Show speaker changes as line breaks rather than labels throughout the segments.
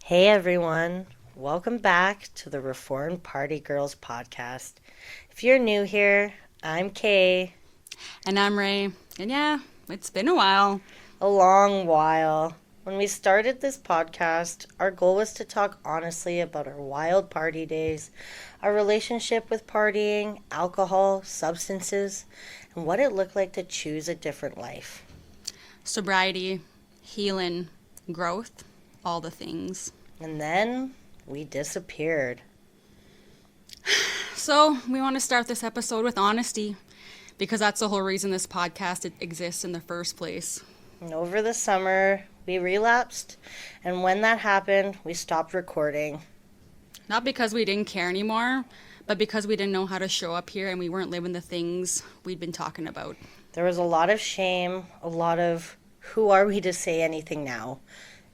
Hey everyone, welcome back to the Reformed Party Girls podcast. If you're new here, I'm Kay.
And I'm Ray. And yeah, it's been a while.
A long while. When we started this podcast, our goal was to talk honestly about our wild party days, our relationship with partying, alcohol, substances, and what it looked like to choose a different life.
Sobriety, healing, growth, all the things.
And then we disappeared.
So we want to start this episode with honesty, because that's the whole reason this podcast exists in the first place.
And over the summer, we relapsed, and when that happened, we stopped recording.
Not because we didn't care anymore, but because we didn't know how to show up here and we weren't living the things we'd been talking about.
There was a lot of shame, a lot of who are we to say anything now,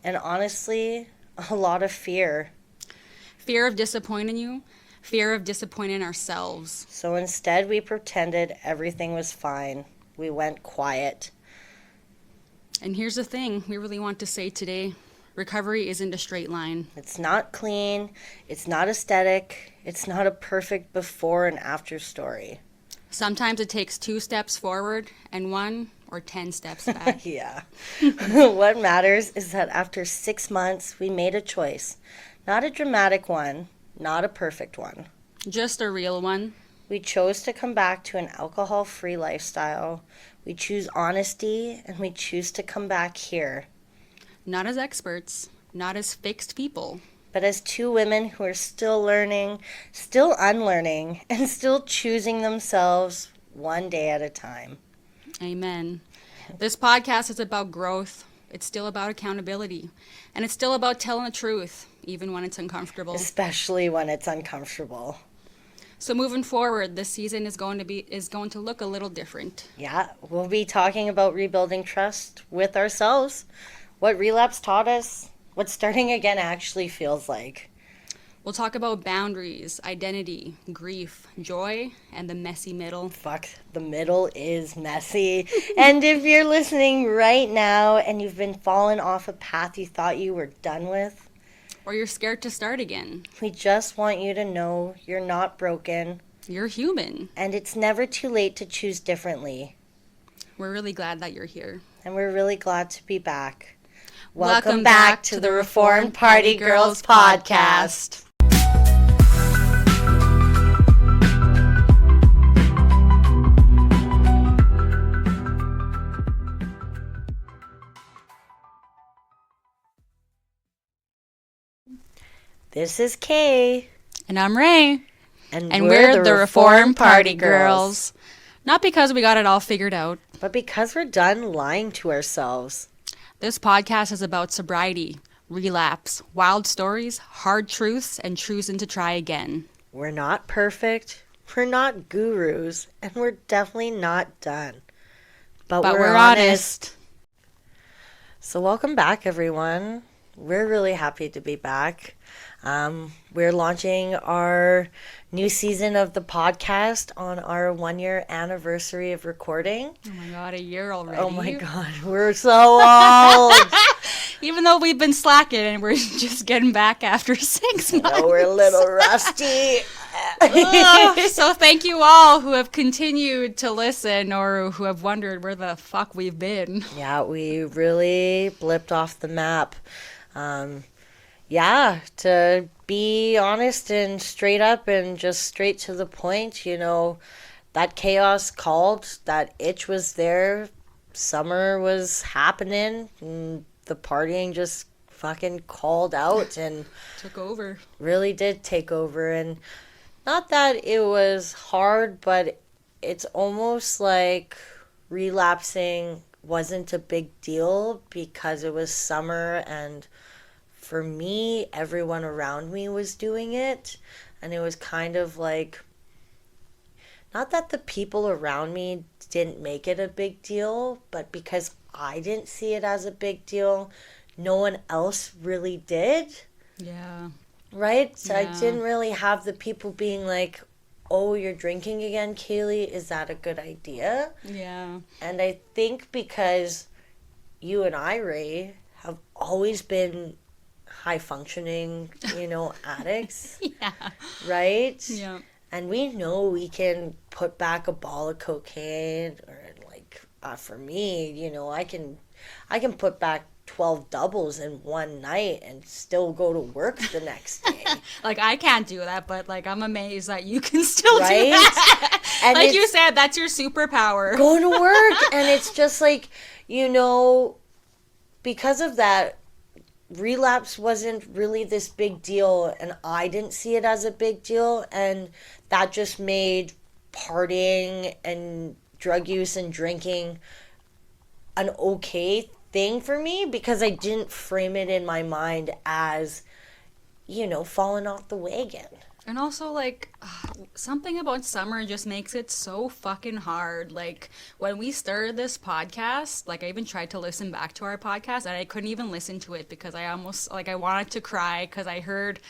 and honestly, a lot of fear.
Fear of disappointing you, fear of disappointing ourselves.
So instead, we pretended everything was fine. We went quiet.
And here's the thing we really want to say today. Recovery isn't a straight line.
It's not clean, it's not aesthetic, it's not a perfect before and after story.
Sometimes it takes 2 steps forward and 1 or 10 steps back.
Yeah. What matters is that after 6 months, we made a choice. Not a dramatic one, not a perfect one.
Just a real one.
We chose to come back to an alcohol-free lifestyle. We choose honesty, and we choose to come back here.
Not as experts, not as fixed people.
But as 2 women who are still learning, still unlearning, and still choosing themselves one day at a time.
Amen. This podcast is about growth. It's still about accountability. And it's still about telling the truth, even when it's uncomfortable.
Especially when it's uncomfortable.
So moving forward, this season is going to look a little different.
Yeah, we'll be talking about rebuilding trust with ourselves, what relapse taught us, what starting again actually feels like.
We'll talk about boundaries, identity, grief, joy, and the messy middle.
Fuck, the middle is messy. And if you're listening right now and you've been falling off a path you thought you were done with,
Or you're scared to start again.
we just want you to know you're not broken.
You're human.
And it's never too late to choose differently.
We're really glad that you're here.
And we're really glad to be back.
Welcome back to the Reformed Party Girls podcast.
This is Kay.
And I'm Ray.
And
we're the Reformed Party Girls. Not because we got it all figured out.
But because we're done lying to ourselves.
This podcast is about sobriety, relapse, wild stories, hard truths, and choosing to try again.
We're not perfect. We're not gurus. And we're definitely not done. But
we're honest.
So welcome back, everyone. We're really happy to be back. We're launching our new season of the podcast on our 1-year anniversary of recording.
Oh my God, a year already.
Oh my God, we're so old.
Even though we've been slacking and we're just getting back after 6 months.
Oh, we're a little rusty.
So thank you all who have continued to listen or who have wondered where the fuck we've been.
Yeah, we really blipped off the map. Yeah, to be honest and straight up and just straight to the point, you know, that chaos called, that itch was there, summer was happening, and the partying just fucking called out and
Took over.
really did take over. And not that it was hard, but it's almost like relapsing wasn't a big deal because it was summer, and for me, everyone around me was doing it. And it was kind of like, not that the people around me didn't make it a big deal, but because I didn't see it as a big deal, no one else really did.
Yeah.
Right? So I
Yeah.
didn't really have the people being like, oh, you're drinking again, Kaylee? Is that a good idea?
Yeah.
And I think because you and I, Ray, have always been high functioning, addicts,
Yeah.
right?
Yeah.
And we know we can put back a ball of cocaine, or like for me, I can put back 12 doubles in one night and still go to work the next day.
Like, I can't do that, but like, I'm amazed that you can still do
Right?
that.
And
Like you
it's
said, that's your superpower.
going to work. And it's just like, because of that, relapse wasn't really this big deal. And I didn't see it as a big deal. And that just made partying and drug use and drinking an okay thing for me, because I didn't frame it in my mind as, falling off the wagon.
And also, like, something about summer just makes it so fucking hard. Like, when we started this podcast, like, I even tried to listen back to our podcast, and I couldn't even listen to it because I almost, like, I wanted to cry because I heard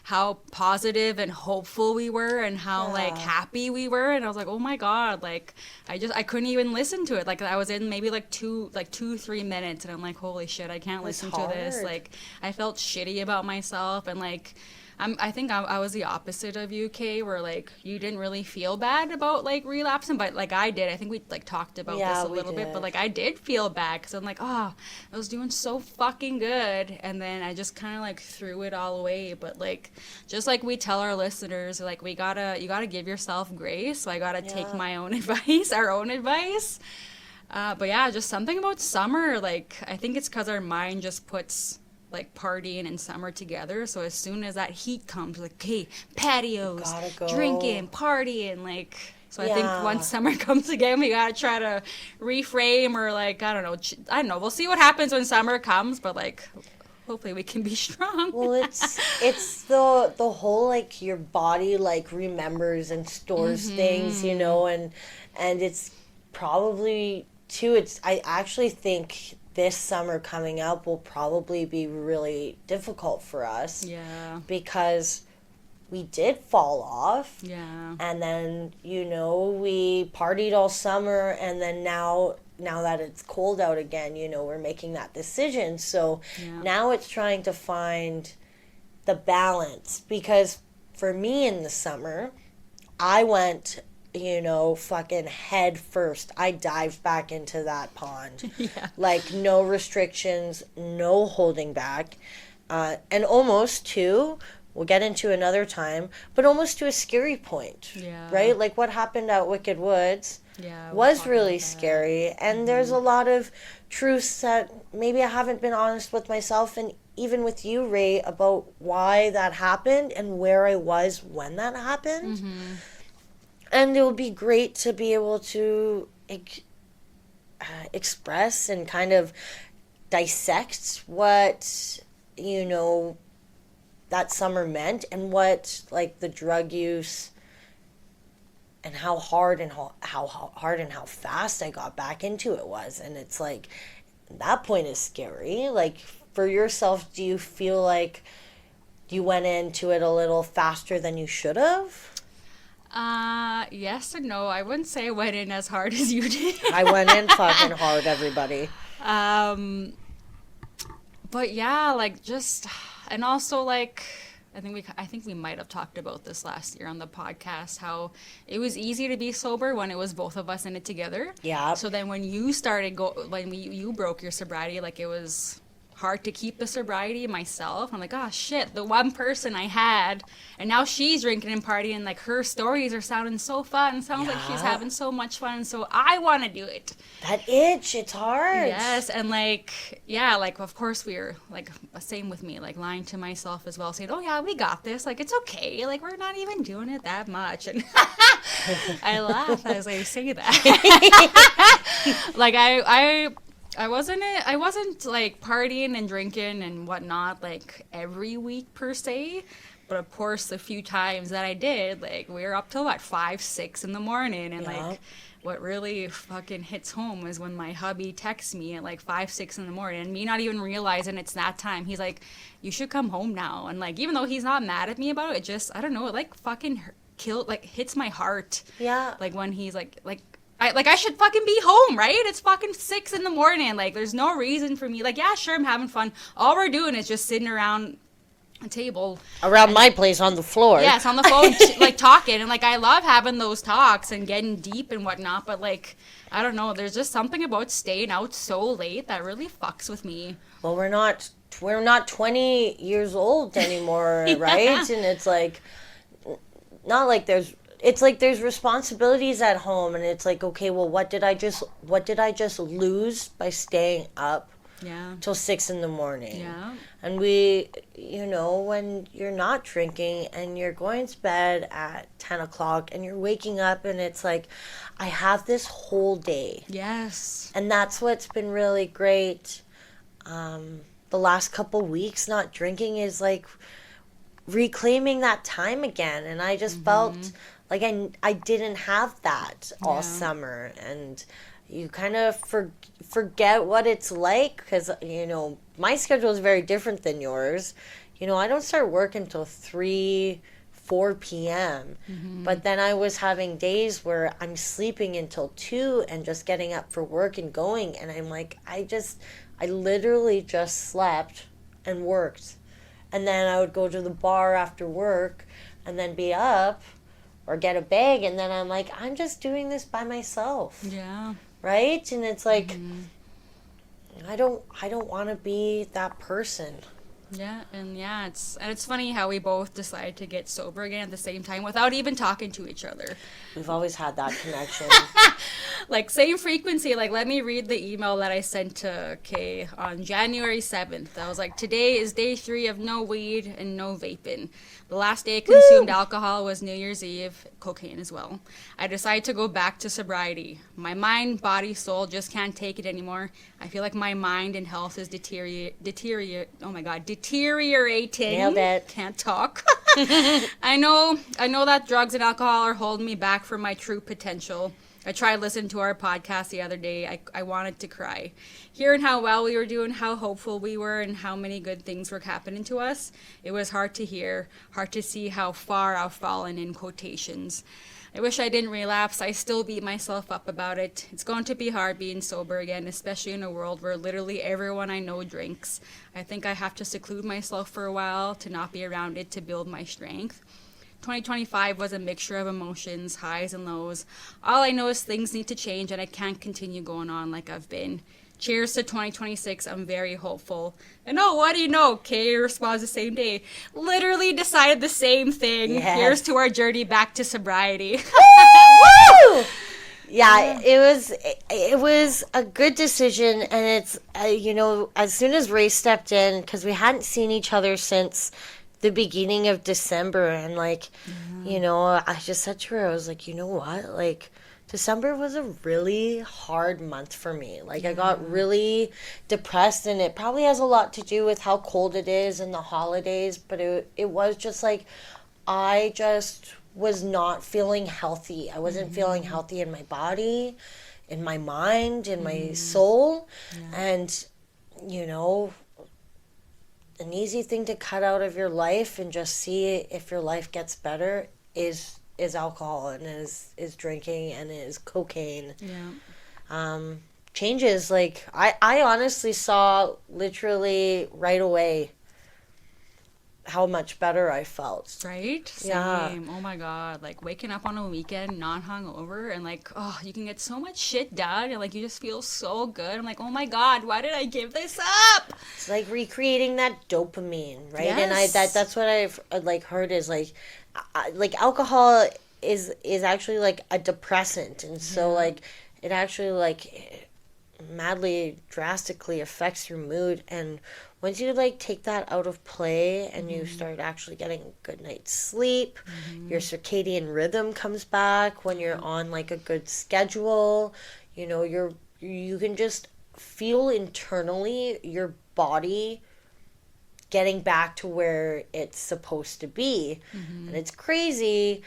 how positive and hopeful we were and how, like, happy we were. And I was like, oh my God, like, I couldn't even listen to it. Like, I was in maybe, like, 3 minutes, and I'm like, holy shit, I can't listen to this. Like, I felt shitty about myself, and, like, I think I was the opposite of you, Kay, where like you didn't really feel bad about like relapsing, but like I did. I think we like talked about this a little bit, but like I did feel bad because I'm like, oh, I was doing so fucking good, and then I just kind of like threw it all away. But like, just like we tell our listeners, like you gotta give yourself grace. So I gotta take my own advice, our own advice. But yeah, just something about summer. Like I think it's because our mind just puts like partying and summer together. So as soon as that heat comes, like, hey, patios, drinking, partying, like. So I think once summer comes again, we gotta try to reframe, or like I don't know. We'll see what happens when summer comes, but like hopefully we can be strong.
Well, it's the whole like your body like remembers and stores things, and it's probably too. I actually think this summer coming up will probably be really difficult for us.
Yeah.
Because we did fall off.
Yeah.
And then, we partied all summer, and then now that it's cold out again, we're making that decision. So now it's trying to find the balance, because for me in the summer, I went fucking head first. I dived back into that pond.
Yeah.
Like, no restrictions, no holding back. And almost to, we'll get into another time, but almost to a scary point.
Yeah.
Right? Like, what happened at Wicked Woods was really scary. And there's a lot of truths that maybe I haven't been honest with myself and even with you, Ray, about why that happened and where I was when that happened. And it would be great to be able to express and kind of dissect what, that summer meant, and what, like, the drug use and how hard and how fast I got back into it was. And it's like, that point is scary. Like, for yourself, do you feel like you went into it a little faster than you should have?
Yes and no. I wouldn't say I went in as hard as you did.
I went in fucking hard, everybody.
But yeah, like just, and also like, I think we might have talked about this last year on the podcast, how it was easy to be sober when it was both of us in it together.
Yeah.
So then when you started you broke your sobriety, like it was hard to keep the sobriety myself. I'm like, oh shit, the one person I had, and now she's drinking and partying, like her stories are sounding so fun, sounds like she's having so much fun, so I want to do it.
That itch, it's hard.
Yes, and like, yeah, like of course we were like, same with me, like lying to myself as well, saying, oh yeah, we got this, like it's okay, like we're not even doing it that much. And I laugh as I say that. Like I wasn't like partying and drinking and whatnot like every week per se, but of course the few times that I did, like we were up till what 5, 6 in the morning, and like what really fucking hits home is when my hubby texts me at like 5, 6 in the morning, and me not even realizing it's that time. He's like, you should come home now. And like, even though he's not mad at me about it, just, I don't know, it like fucking hits my heart.
Yeah.
Like when he's like I should fucking be home, right? It's fucking 6 in the morning. Like, there's no reason for me. Like, yeah, sure, I'm having fun. All we're doing is just sitting around a table
Around
and
my place on the floor.
yes, on the phone, like talking, and like I love having those talks and getting deep and whatnot. But like, I don't know, there's just something about staying out so late that really fucks with me.
Well, we're not 20 years old anymore,
Yeah.
right? And it's like not like there's responsibilities at home, and it's like, okay, well, what did I just lose by staying up
Yeah.
till 6 in the morning?
Yeah.
And when you're not drinking and you're going to bed at 10 o'clock and you're waking up and it's like, I have this whole day.
Yes.
And that's what's been really great. The last couple weeks not drinking is like reclaiming that time again. And I just felt like I didn't have that all
Yeah.
summer. And you kind of forget what it's like because, my schedule is very different than yours. I don't start work until 4 p.m. But then I was having days where I'm sleeping until 2 and just getting up for work and going. And I'm like, I literally just slept and worked. And then I would go to the bar after work and then be up or get a bag. And then I'm like, I'm just doing this by myself.
Yeah.
Right? And it's like, I don't want to be that person.
Yeah, and it's funny how we both decided to get sober again at the same time without even talking to each other.
We've always had that connection.
Like, same frequency. Like, let me read the email that I sent to Kay on January 7th. I was like, today is day 3 of no weed and no vaping. The last day I consumed alcohol was New Year's Eve, cocaine as well. I decided to go back to sobriety. My mind, body, soul just can't take it anymore. I feel like my mind and health is deteriorating.
Nailed it.
Can't talk. I know that drugs and alcohol are holding me back from my true potential. I tried listening to our podcast the other day. I wanted to cry. Hearing how well we were doing, how hopeful we were, and how many good things were happening to us, it was hard to hear, hard to see how far I've fallen in quotations. I wish I didn't relapse. I still beat myself up about it. It's going to be hard being sober again, especially in a world where literally everyone I know drinks. I think I have to seclude myself for a while to not be around it to build my strength. 2025 was a mixture of emotions, highs and lows. All I know is things need to change and I can't continue going on like I've been. Cheers to 2026. I'm very hopeful. And oh, what do you know? Kay responds the same day. Literally decided the same thing.
Yes.
Here's to our journey back to sobriety.
Woo! Yeah, it was a good decision, and it's as soon as Ray stepped in, because we hadn't seen each other since the beginning of December, and I just said to her, I was like, you know what, like, December was a really hard month for me. Like, I got really depressed, and it probably has a lot to do with how cold it is and the holidays, but it was just like, I just was not feeling healthy. I wasn't feeling healthy in my body, in my mind, in my soul. And, an easy thing to cut out of your life and just see if your life gets better is alcohol, and is drinking, and is cocaine. Changes, like, I honestly saw literally right away how much better I felt.
Right? Same.
Yeah.
Oh my god. Like, waking up on a weekend not hungover and like, oh, you can get so much shit done and like you just feel so good. I'm like, oh my god, why did I give this up?
It's like recreating that dopamine, right?
Yes.
And that's what I've like heard is like alcohol is actually like a depressant, and so like it actually like madly drastically affects your mood. And once you like take that out of play and you start actually getting a good night's sleep, your circadian rhythm comes back when you're on like a good schedule. You can just feel internally your body getting back to where it's supposed to be. And it's crazy,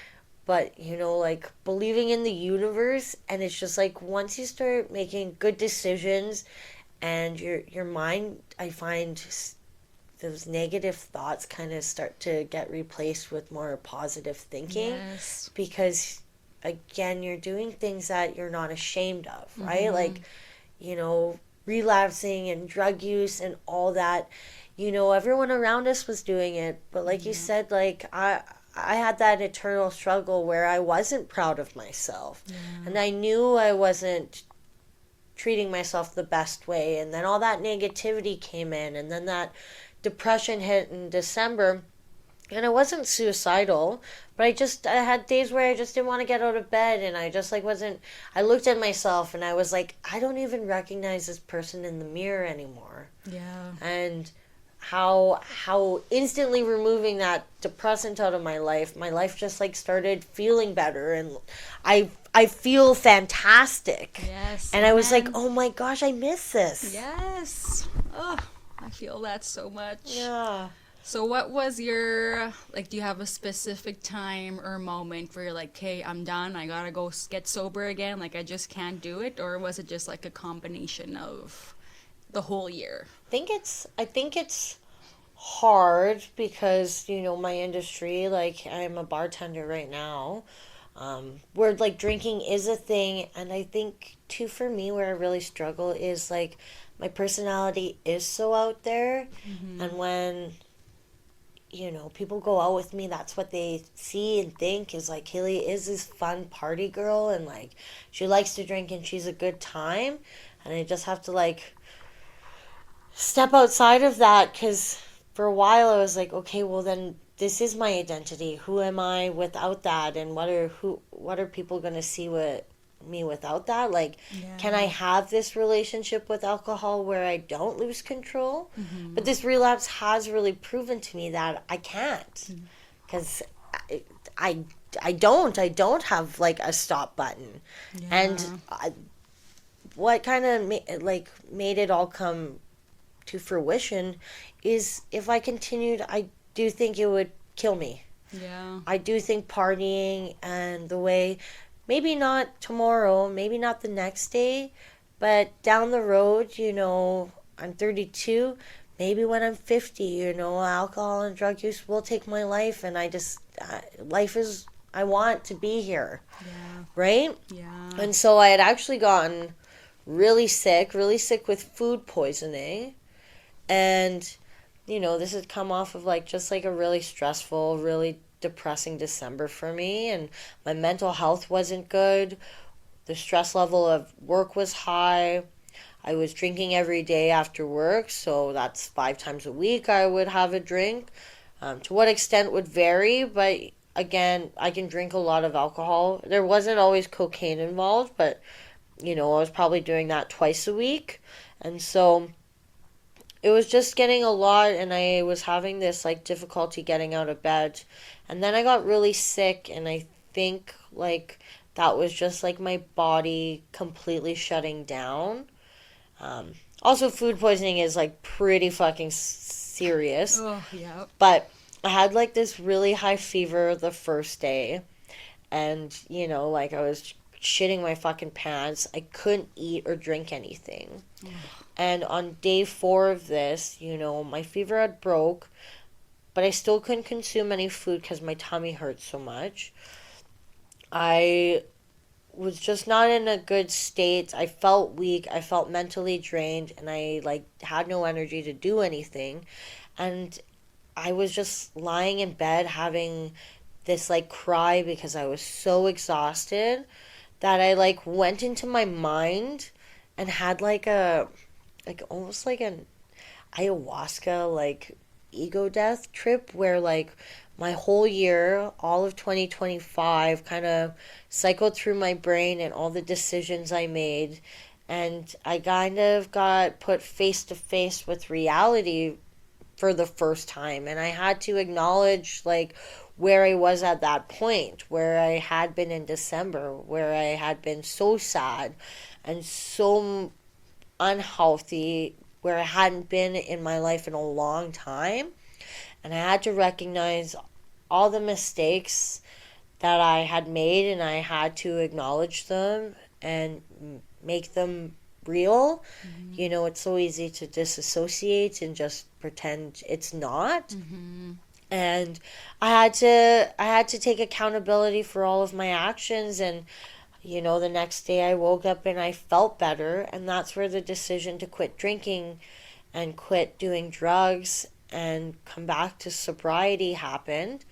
but like believing in the universe, and it's just like once you start making good decisions and your mind, I find those negative thoughts kind of start to get replaced with more positive thinking.
Yes.
Because again, you're doing things that you're not ashamed of, right?
Mm-hmm.
Like, relapsing and drug use and all that. Everyone around us was doing it, but like you
Yeah.
said, like I had that eternal struggle where I wasn't proud of myself.
Yeah.
And I knew I wasn't treating myself the best way. And then all that negativity came in. And then that depression hit in December. And I wasn't suicidal, but I had days where I just didn't want to get out of bed. And I just like wasn't, I looked at myself and I was like, I don't even recognize this person in the mirror anymore.
Yeah.
And how instantly removing that depressant out of my life just like started feeling better, and I feel fantastic.
Yes.
And I was like,
Amen.
oh my gosh, I miss this.
Yes. Oh, I feel that so much.
Yeah.
So what was your, like, do you have a specific time or moment where you're like, okay, I'm done, I gotta go get sober again, like I just can't do it? Or was it just like a combination of the whole year?
I think it's hard because, my industry, like I'm a bartender right now, where like drinking is a thing. And I think too, for me, where I really struggle is like my personality is so out there.
Mm-hmm.
And when people go out with me, that's what they see and think is like Haley is this fun party girl, and like she likes to drink and she's a good time. And I just have to like step outside of that, because for a while I was like, okay, well then this is my identity. Who am I without that? And what are people going to see with me without that? Like, can I
Yeah.
have this relationship with alcohol where I don't lose control?
Mm-hmm.
But this relapse has really proven to me that I can't, because I, I I don't have like a stop button. And
Yeah.
what kind of made it all come to fruition is if I continued, I do think it would kill me.
Yeah.
I do think partying and the way, maybe not tomorrow, maybe not the next day, but down the road, I'm 32, maybe when I'm 50, alcohol and drug use will take my life, and life is, I want to be here,
Yeah.
right?
Yeah.
And so I had actually gotten really sick with food poisoning. And, this had come off of like just like a really stressful, really depressing December for me. And my mental health wasn't good. The stress level of work was high. I was drinking every day after work. So that's 5 times a week I would have a drink. To what extent would vary, but again, I can drink a lot of alcohol. There wasn't always cocaine involved, but, I was probably doing that twice a week. And so it was just getting a lot, and I was having this like difficulty getting out of bed. And then I got really sick, and I think like that was just like my body completely shutting down. Also, food poisoning is like pretty fucking serious.
Oh, yeah.
But I had like this really high fever the first day, and like I was shitting my fucking pants. I couldn't eat or drink anything. And on day 4 of this, my fever had broke, but I still couldn't consume any food because my tummy hurt so much. I was just not in a good state. I felt weak. I felt mentally drained, and I like had no energy to do anything. And I was just lying in bed having this like cry because I was so exhausted that I like went into my mind and had like almost like an ayahuasca like ego death trip, where like my whole year, all of 2025 kind of cycled through my brain and all the decisions I made, and I kind of got put face to face with reality for the first time. And I had to acknowledge like where I was at that point, where I had been in December, where I had been so sad and so unhealthy, where I hadn't been in my life in a long time. And I had to recognize all the mistakes that I had made, and I had to acknowledge them and make them real.
Mm-hmm.
It's so easy to disassociate and just pretend it's not.
Mm-hmm.
And I had to take accountability for all of my actions. And the next day I woke up and I felt better, and that's where the decision to quit drinking and quit doing drugs and come back to sobriety happened.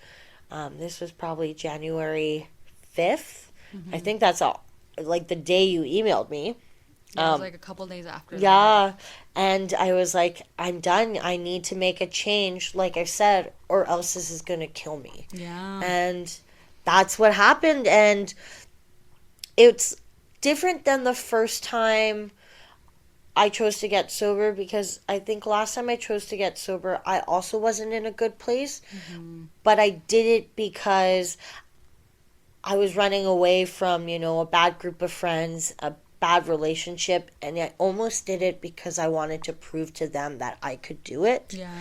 This was probably January 5th. I think that's all, like the day you emailed me.
Yeah, it was like a couple days after that.
Yeah, and I was like, I'm done. I need to make a change, like I said, or else this is going to kill me.
Yeah.
And that's what happened. And it's different than the first time I chose to get sober, because I think last time I chose to get sober, I also wasn't in a good place. But I did it because I was running away from, a bad group of friends, a bad relationship, and I almost did it because I wanted to prove to them that I could do it.
Yeah.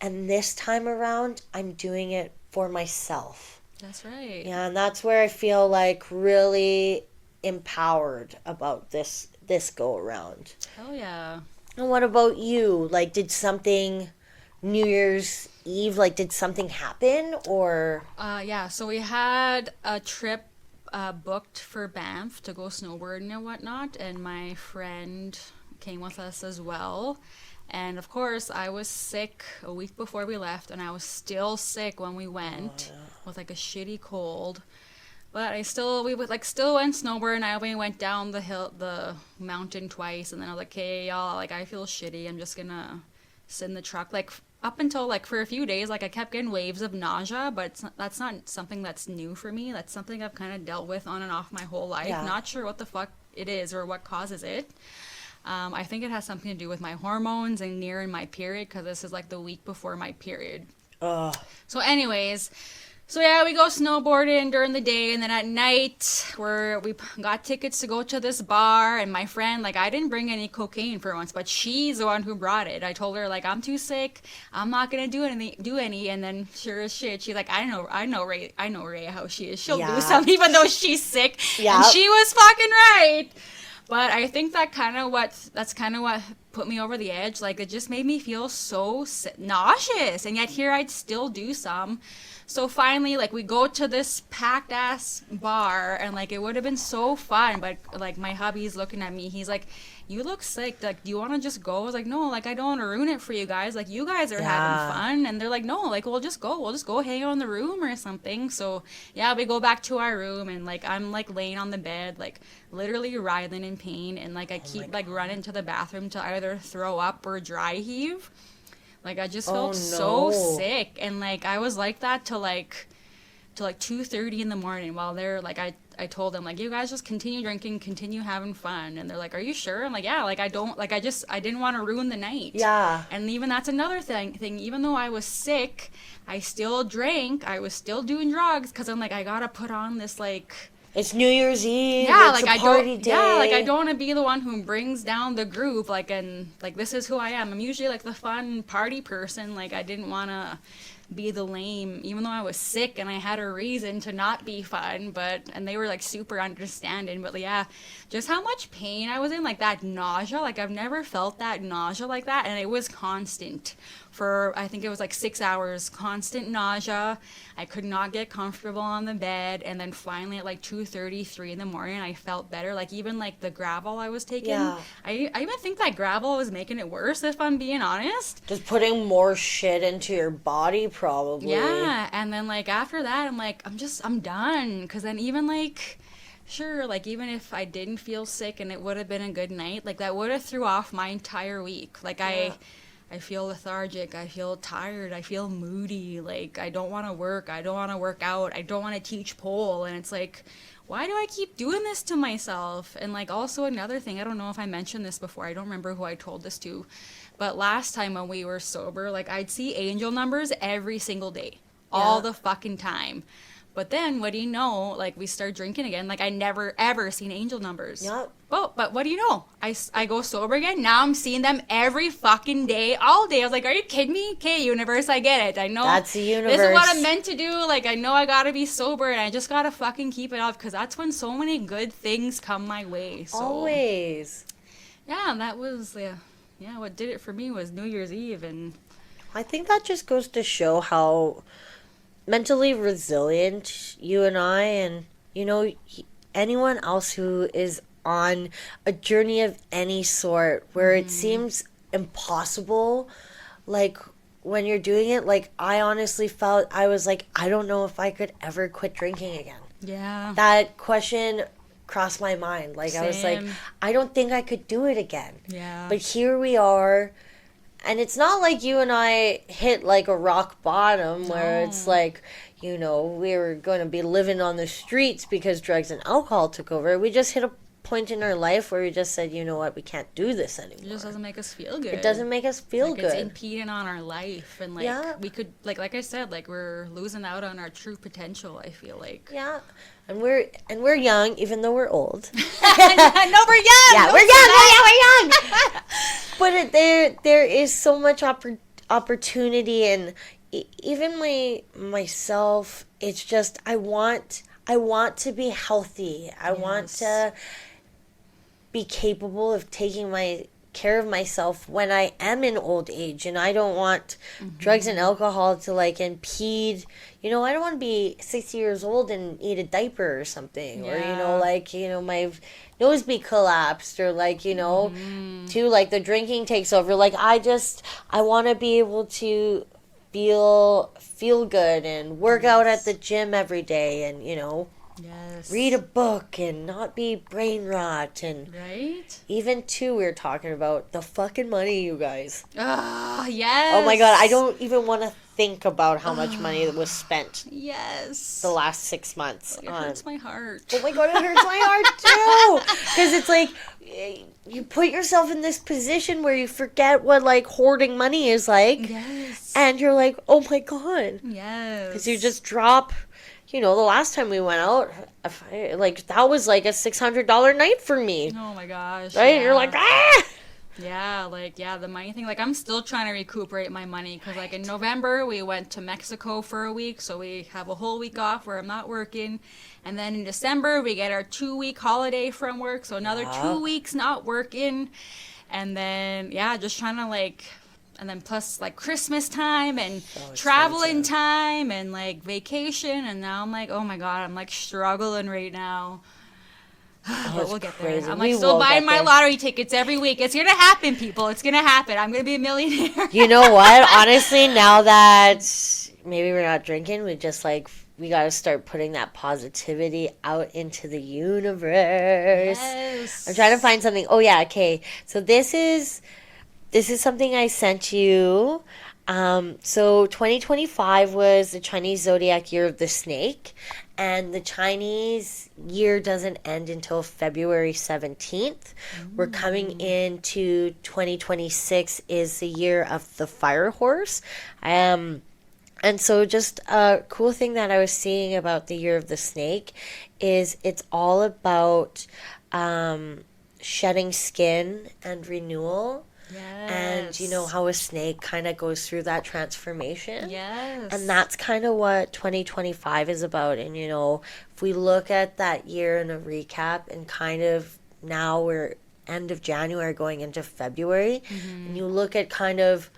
And this time around, I'm doing it for myself.
That's right.
Yeah, and that's where I feel like really empowered about this go around.
Oh yeah.
And what about you? Like, did something New Year's Eve, like, did something happen, or?
Yeah, so we had a trip booked for Banff to go snowboarding and whatnot, and my friend came with us as well. And of course, I was sick a week before we left, and I was still sick when we went with like a shitty cold. But we still went snowboarding. I only went down the mountain twice, and then I was like, "Hey, y'all, like I feel shitty. I'm just gonna sit in the truck." Like up until like for a few days, like I kept getting waves of nausea, but that's not something that's new for me. That's something I've kind of dealt with on and off my whole life.
Yeah.
Not sure what the fuck it is or what causes it. I think it has something to do with my hormones and nearing my period, because this is like the week before my period.
Ugh.
So anyways, so yeah, we go snowboarding during the day, and then at night we got tickets to go to this bar, and my friend, like I didn't bring any cocaine for once, but she's the one who brought it. I told her like I'm too sick, I'm not gonna do any, and then sure as shit, she's like, I know Ray how she is. She'll do something even though she's sick.
Yeah.
And she was fucking right. But I think that's kind of what put me over the edge. Like it just made me feel so nauseous, and yet here I'd still do some. So finally, like we go to this packed ass bar, and like it would have been so fun, but like my hubby's looking at me. He's like, "You look sick. Like, do you want to just go?" I was like, "No, like I don't want to ruin it for you guys. Like you guys are having fun." And they're like, "No, like we'll just go. We'll just go hang out in the room or something." So yeah, we go back to our room, and like I'm like laying on the bed, like literally writhing in pain, and like I keep like running to the bathroom to either throw up or dry heave. Like I just felt so sick, and like I was like that till like 2:30 in the morning, while they're like I told them like, you guys just continue drinking, continue having fun, and they're like, are you sure? I'm like, yeah, like I didn't want to ruin the night.
Yeah.
And even that's another thing, even though I was sick, I still drank, I was still doing drugs, because I'm like, I gotta put on this like,
it's New Year's Eve.
yeah,
it's
like
a party
I don't,
day.
yeah, like I don't want to be the one who brings down the group. Like, and like this is who I am. I'm usually like the fun party person. Like I didn't want to be the lame, even though I was sick and I had a reason to not be fun. And they were like super understanding. But yeah, just how much pain I was in, like that nausea. Like I've never felt that nausea like that, and it was constant for I think it was like 6 hours, constant nausea. I could not get comfortable on the bed, and then finally at like 2:33 in the morning, I felt better. Like even like the gravel I was taking, I even think that gravel was making it worse, if I'm being honest.
Just putting more shit into your body, probably.
Yeah, and then like after that, I'm like, I'm done. Because then even like, sure, like even if I didn't feel sick and it would have been a good night, like that would have threw off my entire week. Like I feel lethargic, I feel tired, I feel moody, like I don't want to work, I don't want to work out, I don't want to teach pole, and it's like, why do I keep doing this to myself? And like also another thing, I don't know if I mentioned this before, I don't remember who I told this to, but last time when we were sober, like I'd see angel numbers every single day, all the fucking time. But then, what do you know, like, we start drinking again. Like, I never, ever seen angel numbers.
Yep.
Oh, but what do you know? I go sober again. Now I'm seeing them every fucking day, all day. I was like, are you kidding me? Okay, universe, I get it. I know.
That's the universe.
This is what I'm meant to do. Like, I know I gotta be sober, and I just gotta fucking keep it up, because that's when so many good things come my way. So,
always.
yeah, that was, yeah, what did it for me was New Year's Eve, and
I think that just goes to show how mentally resilient you and I and, anyone else who is on a journey of any sort where it seems impossible, like when you're doing it, like I honestly felt I was like, I don't know if I could ever quit drinking again.
Yeah.
That question crossed my mind. Like, I was like,
Same.
I don't think I could do it again.
Yeah.
But here we are. And it's not like you and I hit like a rock bottom where it's
No.
like, we were going to be living on the streets because drugs and alcohol took over. We just hit a point in our life where we just said, you know what, we can't do this
It
anymore.
just doesn't make us feel good.
It doesn't make us feel
like
good.
It's impeding on our life, and like
Yeah.
we could like I said, like we're losing out on our true potential. I feel like.
Yeah. And we're young, even though we're old.
No, we're young.
Yeah,
Don't
we're
say
young.
that.
We're young. But there is so much opportunity, and even myself. It's just I want to be healthy. I want
Yes.
to be capable of taking my care of myself when I am in old age, and I don't want drugs and alcohol to like impede. I don't want to be 60 years old and need a diaper or something, or
Yeah.
my nose be collapsed, or like too, like the drinking takes over. Like I want to be able to feel good and work out at the gym every day, and
Yes.
read a book and not be brain rot, and
Right.
even too, we were talking about the fucking money, you guys.
Ah, yes.
Oh my god, I don't even want to think about how much money that was spent
Yes.
the last 6 months
It
on.
hurts my heart.
Oh my god, it hurts my heart too. Because it's like you put yourself in this position where you forget what like hoarding money is like,
Yes.
and you're like, oh my god,
Yes.
because you just drop. The last time we went out, that was like a $600 night for me,
Oh my gosh.
right?
Yeah.
And you're like, ah.
Yeah, the money thing. Like, I'm still trying to recuperate my money because, like, in November, we went to Mexico for a week, so we have a whole week off where I'm not working. And then in December, we get our 2-week holiday from work, so another
Yeah.
2 weeks not working. And then, yeah, just trying to, like, and then plus, like, Christmas time and traveling
expensive.
time and, like, vacation. And now I'm like, oh my God, I'm, like, struggling right now. But
it's
we'll get
crazy.
there. I'm
We
like still
will
buying
get
my
there.
lottery tickets every week. It's gonna happen, people. It's gonna happen. I'm gonna be a millionaire.
You know what? Honestly, now that maybe we're not drinking, we got to start putting that positivity out into the universe.
Yes.
I'm trying to find something. Oh yeah, okay. So this is something I sent you. So 2025 was the Chinese zodiac year of the snake, and the Chinese year doesn't end until February 17th. We're coming into 2026 is the year of the fire horse. And so just a cool thing that I was seeing about the year of the snake is it's all about shedding skin and renewal.
Yes.
And how a snake kind of goes through that transformation.
Yes.
And that's kind of what 2025 is about. And, if we look at that year in a recap, and kind of now we're end of January going into February, and you look at kind of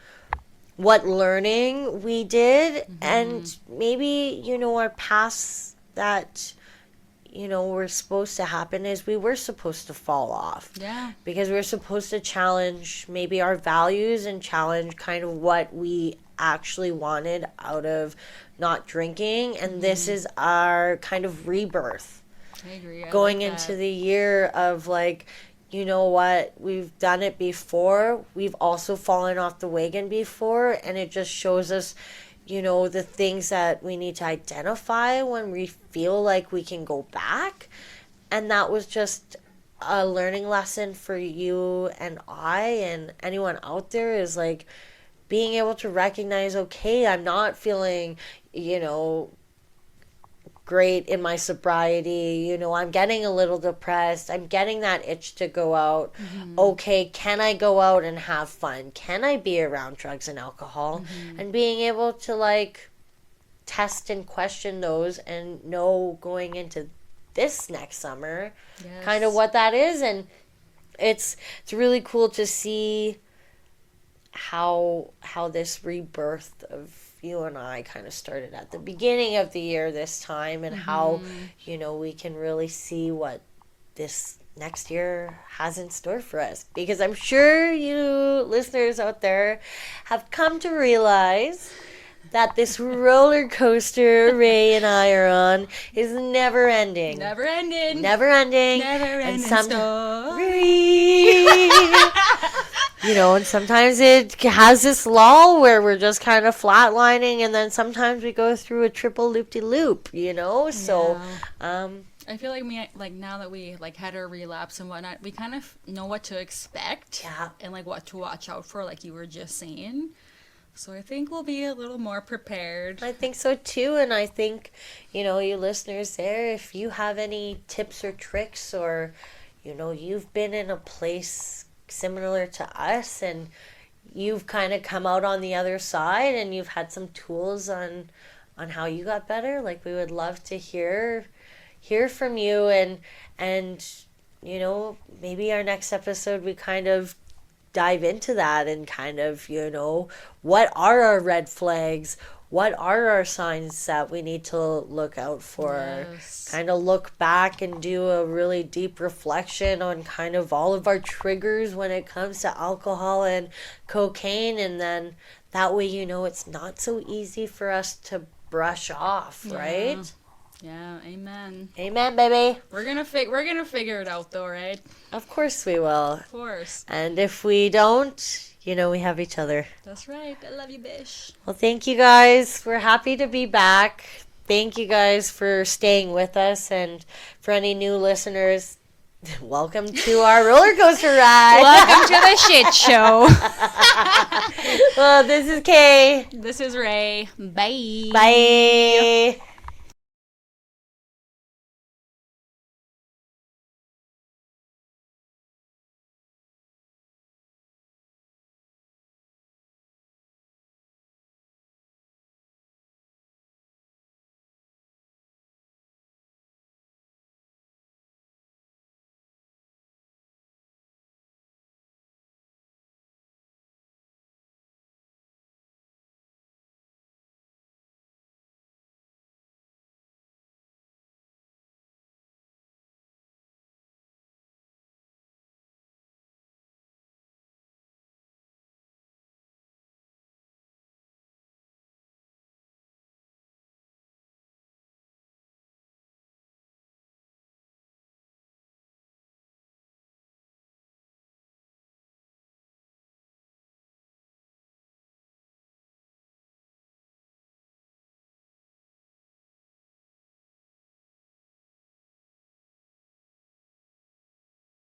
what learning we did, and maybe, our past that were supposed to happen is we were supposed to fall off.
Yeah.
Because we're supposed to challenge maybe our values and challenge kind of what we actually wanted out of not drinking. And this is our kind of rebirth.
I agree. I
Going
like
into
that.
the year of like, you know what, we've done it before. We've also fallen off the wagon before. And it just shows us, the things that we need to identify when we feel like we can go back. And that was just a learning lesson for you and I and anyone out there, is like being able to recognize, okay, I'm not feeling, great in my sobriety. I'm getting a little depressed. I'm getting that itch to go out. Okay, can I go out and have fun? Can I be around drugs and alcohol? And being able to like test and question those and know going into this next summer
Yes.
kind of what that is. And it's really cool to see how this rebirth of you and I kind of started at the beginning of the year this time, and how we can really see what this next year has in store for us, because I'm sure you listeners out there have come to realize that this roller coaster Ray and I are on is never ending.
Never ending.
Never ending.
Never
And
ending story.
And sometimes it has this lull where we're just kind of flatlining, and then sometimes we go through a triple loop-de-loop, So,
I feel like now that we like had our relapse and whatnot, we kind of know what to expect.
Yeah.
And like what to watch out for, like you were just saying. So I think we'll be a little more prepared.
I think so too, and I think, you listeners there, if you have any tips or tricks, or, you've been in a place similar to us and you've kind of come out on the other side and you've had some tools on how you got better, like we would love to hear from you, and maybe our next episode we kind of dive into that and kind of, what are our red flags? What are our signs that we need to look out for?
Yes.
Kind of look back and do a really deep reflection on kind of all of our triggers when it comes to alcohol and cocaine. And then that way, it's not so easy for us to brush off, right?
Yeah, amen.
Amen, baby.
We're gonna figure it out though, right?
Of course we will.
Of course.
And if we don't, we have each other.
That's right. I love you, bish.
Well, thank you guys. We're happy to be back. Thank you guys for staying with us, and for any new listeners, welcome to our roller coaster ride.
Welcome to the shit show.
Well, this is Kay.
This is Ray. Bye.
Bye.